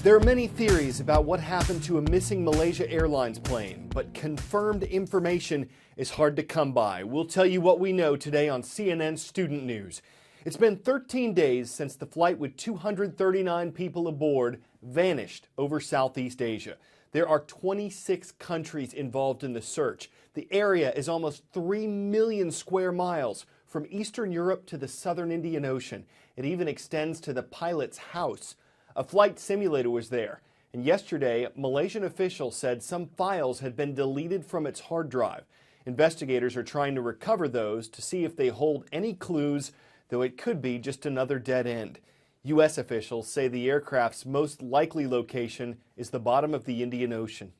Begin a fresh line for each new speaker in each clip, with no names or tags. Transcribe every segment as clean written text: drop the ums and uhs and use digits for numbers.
There are many theories about what happened to a missing Malaysia Airlines plane, but confirmed information is hard to come by. We'll tell you what we know today on CNN Student News. It's been 13 days since the flight with 239 people aboard vanished over Southeast Asia. There are 26 countries involved in the search. The area is almost 3 million square miles from Eastern Europe to the southern Indian Ocean. It even extends to the pilot's house. A flight simulator was there, and yesterday, Malaysian officials said some files had been deleted from its hard drive. Investigators are trying to recover those to see if they hold any clues, though it could be just another dead end. U.S. officials say the aircraft's most likely location is the bottom of the Indian Ocean.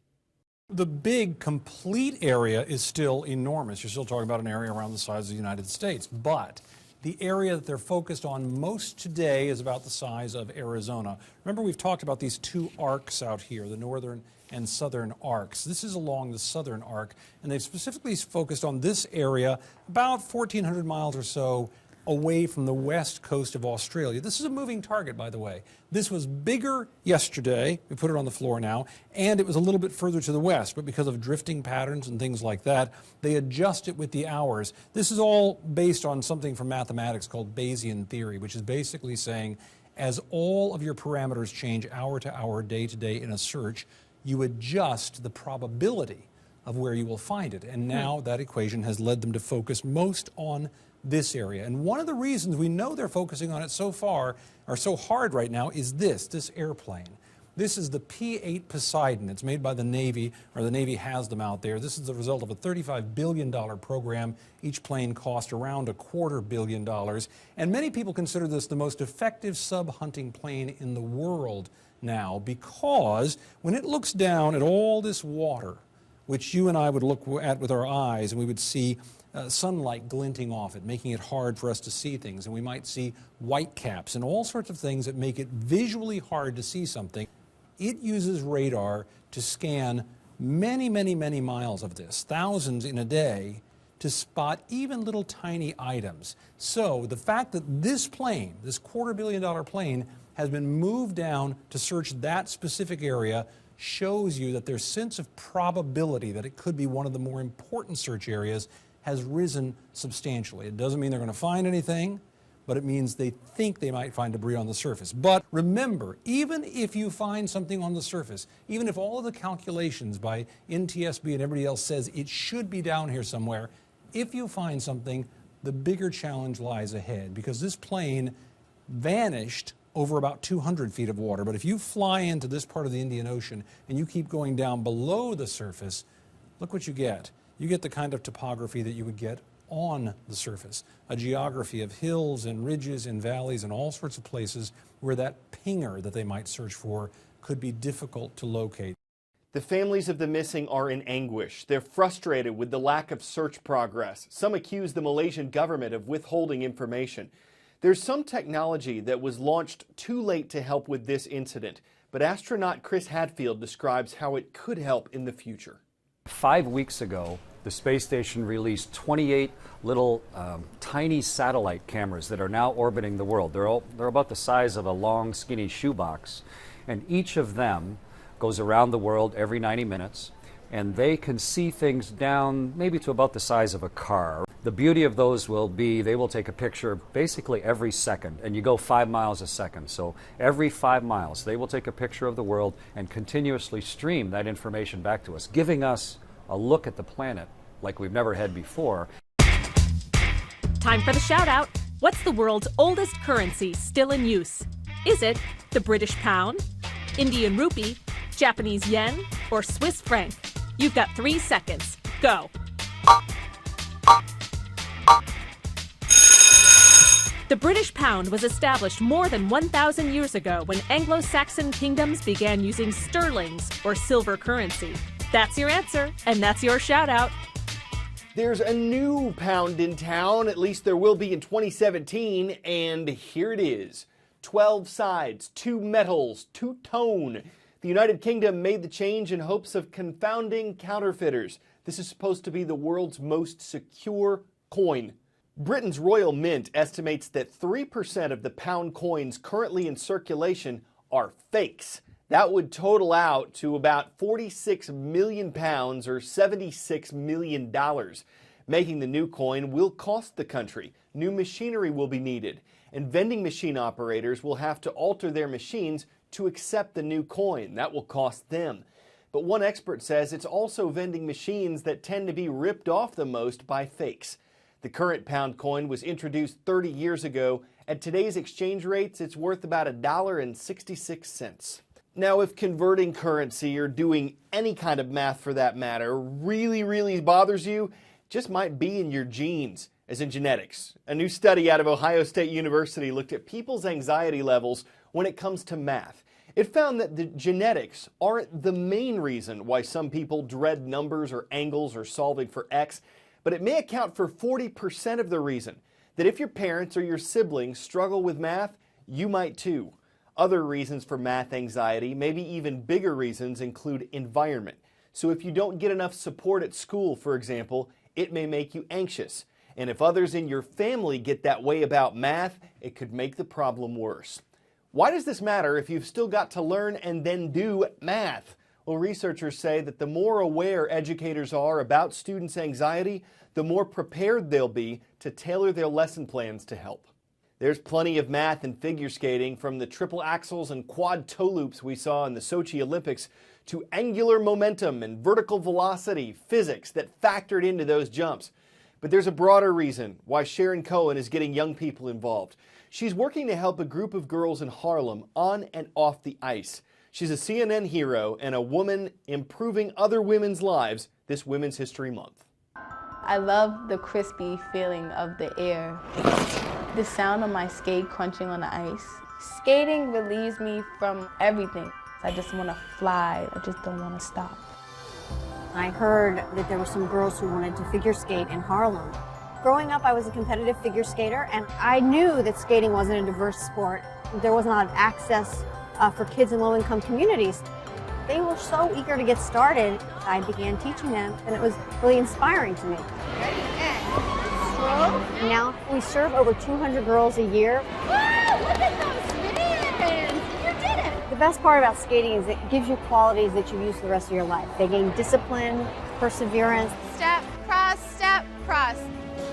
The big, complete area is still enormous. You're still talking about an area around the size of the United States, but the area that they're focused on most today is about the size of Arizona. Remember, we've talked about these two arcs out here, the northern and southern arcs. This is along the southern arc, and they've specifically focused on this area about 1,400 miles or so away from the west coast of Australia. This is a moving target, by the way. This was bigger yesterday, we put it on the floor now, and it was a little bit further to the west, but because of drifting patterns and things like that, they adjust it with the hours. This is all based on something from mathematics called Bayesian theory, which is basically saying as all of your parameters change hour to hour, day to day in a search, you adjust the probability of where you will find it. And now that equation has led them to focus most on this area. And one of the reasons we know they're focusing on it so far, or so hard right now, is this airplane. This is the P-8 Poseidon. It's made by the Navy, or the Navy has them out there. This is the result of a $35 billion program. Each plane cost around $250 million. And many people consider this the most effective sub-hunting plane in the world now, because when it looks down at all this water, which you and I would look at with our eyes, and we would see sunlight glinting off it, making it hard for us to see things. And we might see white caps and all sorts of things that make it visually hard to see something. It uses radar to scan many, many, many miles of this, thousands in a day, to spot even little tiny items. So the fact that this plane, this $250 million plane, has been moved down to search that specific area shows you that their sense of probability that it could be one of the more important search areas has risen substantially. It doesn't mean they're going to find anything, but it means they think they might find debris on the surface. But remember, even if you find something on the surface, even if all of the calculations by NTSB and everybody else says it should be down here somewhere, if you find something, the bigger challenge lies ahead, because this plane vanished over about 200 feet of water. But if you fly into this part of the Indian Ocean and you keep going down below the surface, look what you get. You get the kind of topography that you would get on the surface, a geography of hills and ridges and valleys and all sorts of places where that pinger that they might search for could be difficult to locate.
The families of the missing are in anguish. They're frustrated with the lack of search progress. Some accuse the Malaysian government of withholding information. There's some technology that was launched too late to help with this incident, but astronaut Chris Hadfield describes how it could help in the future.
5 weeks ago, the space station released 28 little tiny satellite cameras that are now orbiting the world. They're about the size of a long, skinny shoebox, and each of them goes around the world every 90 minutes, and they can see things down maybe to about the size of a car. The beauty of those will be they will take a picture basically every second, and you go 5 miles a second. So every 5 miles, they will take a picture of the world and continuously stream that information back to us, giving us a look at the planet like we've never had before.
Time for the shout out. What's the world's oldest currency still in use? Is it the British pound, Indian rupee, Japanese yen, or Swiss franc? You've got 3 seconds. Go. The British pound was established more than 1,000 years ago when Anglo-Saxon kingdoms began using sterlings, or silver currency. That's your answer, and that's your shout out.
There's a new pound in town, at least there will be in 2017, and here it is. 12 sides, 2 metals, 2 tone. The United Kingdom made the change in hopes of confounding counterfeiters. This is supposed to be the world's most secure coin. Britain's Royal Mint estimates that 3% of the pound coins currently in circulation are fakes. That would total out to about 46 million pounds or $76 million. Making the new coin will cost the country. New machinery will be needed, and vending machine operators will have to alter their machines to accept the new coin. That will cost them. But one expert says it's also vending machines that tend to be ripped off the most by fakes. The current pound coin was introduced 30 years ago. At today's exchange rates, it's worth about $1.66. Now, if converting currency or doing any kind of math for that matter really bothers you, just might be in your genes, as in genetics. A new study out of Ohio State University looked at people's anxiety levels when it comes to math. It found that the genetics aren't the main reason why some people dread numbers or angles or solving for x, but it may account for 40% of the reason. That if your parents or your siblings struggle with math, you might too. Other reasons for math anxiety, maybe even bigger reasons, include environment. So if you don't get enough support at school, for example, it may make you anxious. And if others in your family get that way about math, it could make the problem worse. Why does this matter if you've still got to learn and then do math? Well, researchers say that the more aware educators are about students' anxiety, the more prepared they'll be to tailor their lesson plans to help. There's plenty of math in figure skating, from the triple axels and quad toe loops we saw in the Sochi Olympics to angular momentum and vertical velocity physics that factored into those jumps. But there's a broader reason why Sharon Cohen is getting young people involved. She's working to help a group of girls in Harlem on and off the ice. She's a CNN hero and a woman improving other women's lives this Women's History Month.
I love the crispy feeling of the air, the sound of my skate crunching on the ice. Skating relieves me from everything. I just want to fly. I just don't want to stop.
I heard that there were some girls who wanted to figure skate in Harlem. Growing up, I was a competitive figure skater, and I knew that skating wasn't a diverse sport. There wasn't a lot of access for kids in low-income communities. They were so eager to get started. I began teaching them, and it was really inspiring to me. Now we serve over 200 girls a year.
Wow, look at those spins! You did it!
The best part about skating is it gives you qualities that you use for the rest of your life. They gain discipline, perseverance.
Step, cross.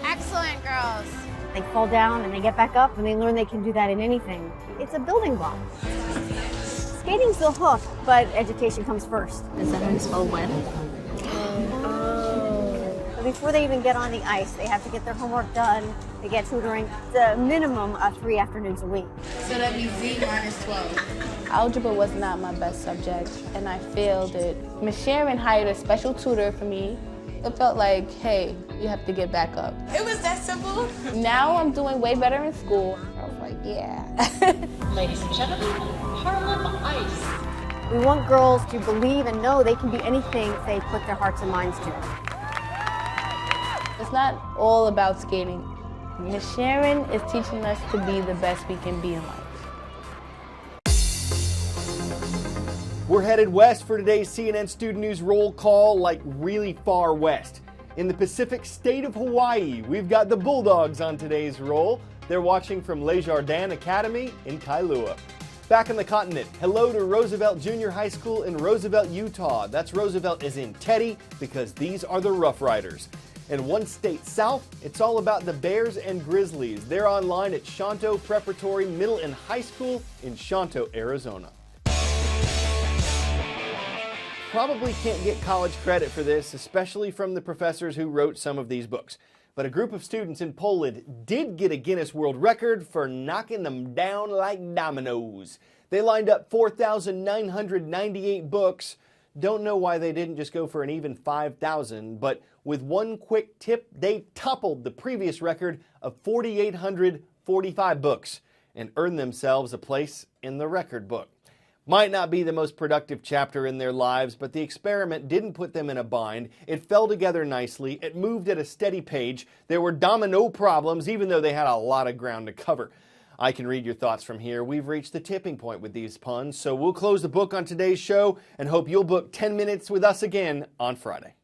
Excellent, girls.
They fall down and they get back up, and they learn they can do that in anything. It's a building block. Skating's the hook, but education comes first.
Is that how you spell wet?
Before they even get on the ice, they have to get their homework done. They get tutoring. It's a minimum of 3 afternoons a week.
So that means Z minus 12.
Algebra was not my best subject, and I failed it. Miss Sharon hired a special tutor for me. It felt like, hey, you have to get back up.
It was that simple?
Now I'm doing way better in school. I was like, yeah.
Ladies and gentlemen, Harlem Ice.
We want girls to believe and know they can be anything they put their hearts and minds to.
It's not all about skating. Miss Sharon is teaching us to be the best we can be in life.
We're headed west for today's CNN Student News roll call, like really far west. In the Pacific state of Hawaii, we've got the Bulldogs on today's roll. They're watching from Les Jardins Academy in Kailua. Back on the continent, hello to Roosevelt Junior High School in Roosevelt, Utah. That's Roosevelt as in Teddy, because these are the Rough Riders. And one state south, it's all about the Bears and Grizzlies. They're online at Shanto Preparatory Middle and High School in Shanto, Arizona. Probably can't get college credit for this, especially from the professors who wrote some of these books. But a group of students in Poland did get a Guinness World Record for knocking them down like dominoes. They lined up 4,998 books. Don't know why they didn't just go for an even 5,000, but with one quick tip, they toppled the previous record of 4,845 books and earned themselves a place in the record book. Might not be the most productive chapter in their lives, but the experiment didn't put them in a bind. It fell together nicely. It moved at a steady page. There were domino problems, even though they had a lot of ground to cover. I can read your thoughts from here. We've reached the tipping point with these puns, so we'll close the book on today's show and hope you'll book 10 minutes with us again on Friday.